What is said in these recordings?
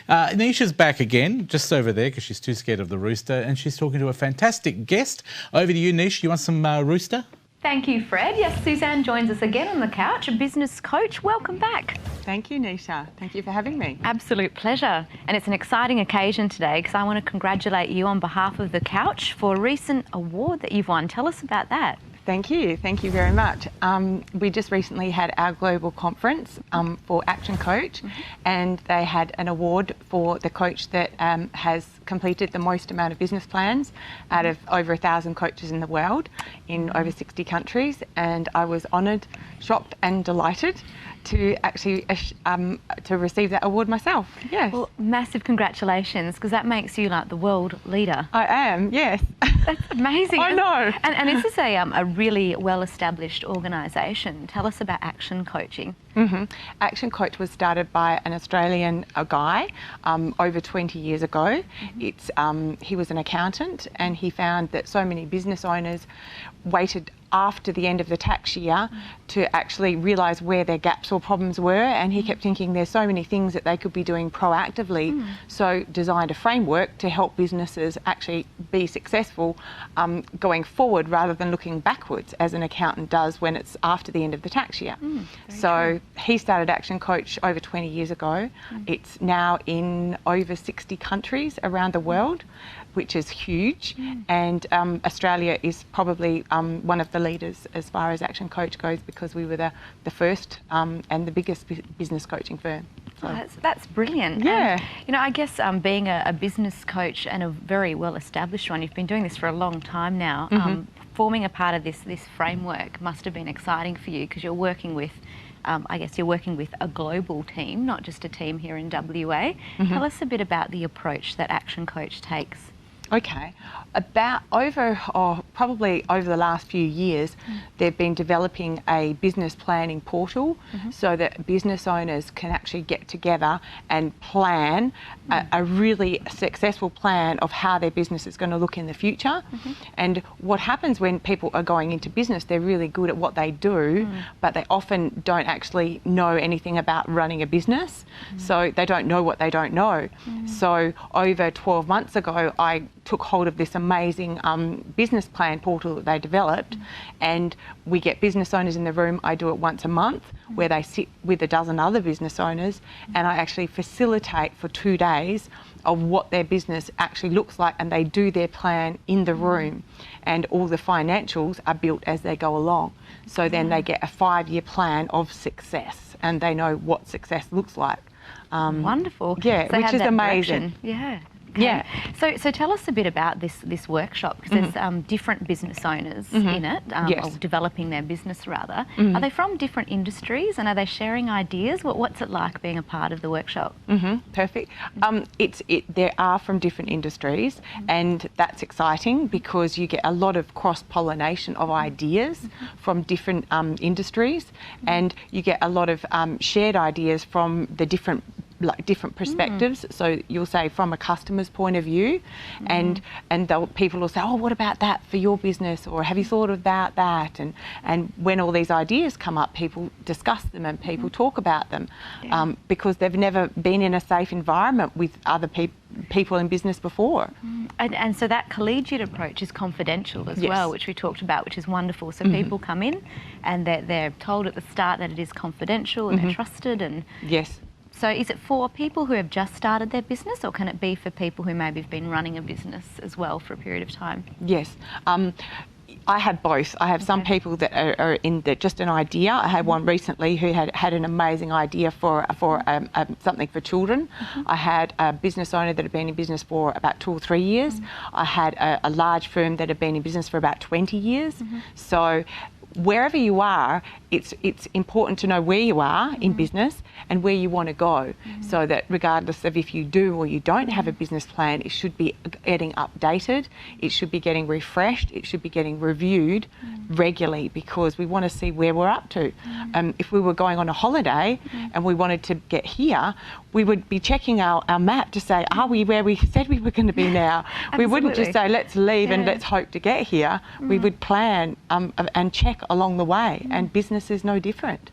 Nisha's back again, just over there, because she's too scared of the rooster, and she's talking to a fantastic guest. Over to you, Nisha. You want some rooster? Thank you, Fred. Yes, Suzzanne joins us again on the couch, a business coach. Welcome back. Thank you, Nisha. Thank you for having me. Absolute pleasure. And it's an exciting occasion today because I want to congratulate you on behalf of the couch for a recent award that you've won. Tell us about that. Thank you. Thank you very much. We just recently had our global conference for Action Coach, and they had an award for the coach that has completed the most amount of business plans out of over 1,000 coaches in the world in over 60 countries. And I was honoured, shocked and delighted to actually to receive that award myself. Yes. Well, massive congratulations, because that makes you like the world leader. I am, yes. That's amazing. I know. And this is a really well-established organisation. Tell us about Action Coaching. Action Coach was started by an Australian guy over 20 years ago. He was an accountant, and he found that so many business owners waited after the end of the tax year to actually realise where their gaps or problems were, and he kept thinking there's so many things that they could be doing proactively, so designed a framework to help businesses actually be successful going forward rather than looking backwards, as an accountant does when it's after the end of the tax year. So he started Action Coach over 20 years ago. It's now in over 60 countries around the world, which is huge, and Australia is probably one of the leaders as far as Action Coach goes, because we were the first and the biggest business coaching firm. So. Oh, that's brilliant. Yeah. And, I guess being a business coach, and a very well-established one, you've been doing this for a long time now, forming a part of this framework must have been exciting for you, because you're working with I guess you're working with a global team, not just a team here in WA. Tell us a bit about the approach that Action Coach takes. Okay, probably over the last few years, they've been developing a business planning portal so that business owners can actually get together and plan a really successful plan of how their business is going to look in the future. And what happens when people are going into business, they're really good at what they do, but they often don't actually know anything about running a business, so they don't know what they don't know. So over 12 months ago, I took hold of this amazing business plan portal that they developed, and we get business owners in the room. I do it once a month, where they sit with a dozen other business owners, and I actually facilitate for 2 days of what their business actually looks like, and they do their plan in the room, and all the financials are built as they go along. So then they get a 5-year plan of success, and they know what success looks like. Wonderful. Yeah, so which is amazing. Yeah. Okay. Yeah. So tell us a bit about this workshop, because there's different business owners in it, of developing their business rather. Are they from different industries, and are they sharing ideas? What's it like being a part of the workshop? Perfect. There are from different industries, and that's exciting because you get a lot of cross-pollination of ideas from different industries, and you get a lot of shared ideas from the different perspectives. So you'll say from a customer's point of view, and people will say, oh, what about that for your business, or have you thought about that? And when all these ideas come up, people discuss them and people talk about them, because they've never been in a safe environment with other people in business before. And so that collegiate approach is confidential as well, which we talked about, which is wonderful. So people come in and they're told at the start that it is confidential, and they're trusted. And so is it for people who have just started their business, or can it be for people who maybe have been running a business as well for a period of time? Yes. I have both. I have some people that are in just an idea. I had one recently who had an amazing idea for something for children. I had a business owner that had been in business for about 2 or 3 years. I had a large firm that had been in business for about 20 years. So wherever you are, it's important to know where you are in business and where you want to go, so that regardless of if you do or you don't have a business plan, it should be getting updated, it should be getting refreshed, it should be getting reviewed regularly, because we want to see where we're up to. If we were going on a holiday and we wanted to get here, we would be checking our map to say, are we where we said we were going to be now? We wouldn't just say, let's leave and let's hope to get here. We would plan and check along the way, and business is no different.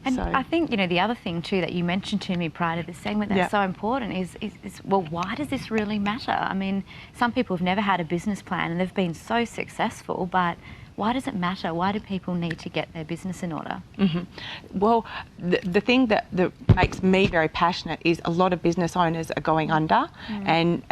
And So- I think, the other thing too that you mentioned to me prior to this segment that's so important is, well, why does this really matter? I mean, some people have never had a business plan and they've been so successful, but why does it matter? Why do people need to get their business in order? Well, the thing that makes me very passionate is a lot of business owners are going under, and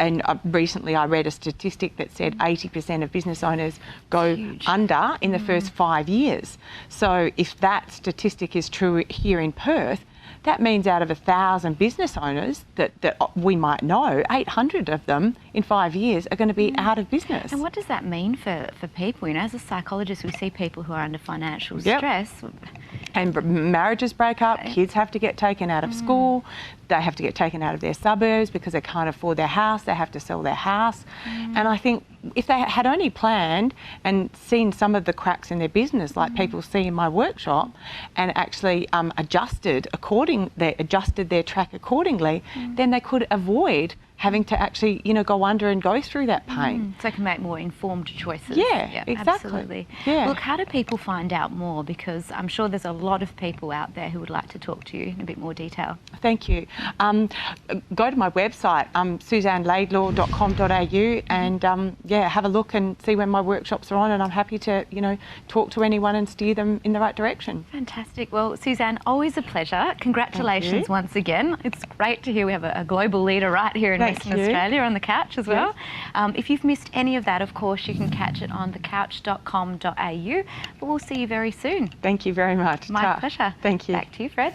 recently I read a statistic that said 80% of business owners go under in the first 5 years. So if that statistic is true here in Perth, that means out of 1,000 business owners that we might know, 800 of them in 5 years are going to be out of business. And what does that mean for people? As a psychologist, we see people who are under financial stress. And marriages break up, kids have to get taken out of school, they have to get taken out of their suburbs because they can't afford their house, they have to sell their house. And I think if they had only planned and seen some of the cracks in their business, like people see in my workshop, and actually adjusted their track accordingly, then they could avoid having to actually, go under and go through that pain. So they can make more informed choices. Yeah, exactly. Absolutely. Yeah. Look, how do people find out more? Because I'm sure there's a lot of people out there who would like to talk to you in a bit more detail. Thank you. Go to my website, suzzannelaidlaw.com.au, and have a look and see when my workshops are on, and I'm happy to, talk to anyone and steer them in the right direction. Fantastic. Well, Suzzanne, always a pleasure. Congratulations once again. It's great to hear we have a global leader right here in Western Australia on the couch as well. If you've missed any of that, of course, you can catch it on thecouch.com.au. But we'll see you very soon. Thank you very much. My pleasure. Thank you. Back to you, Fred.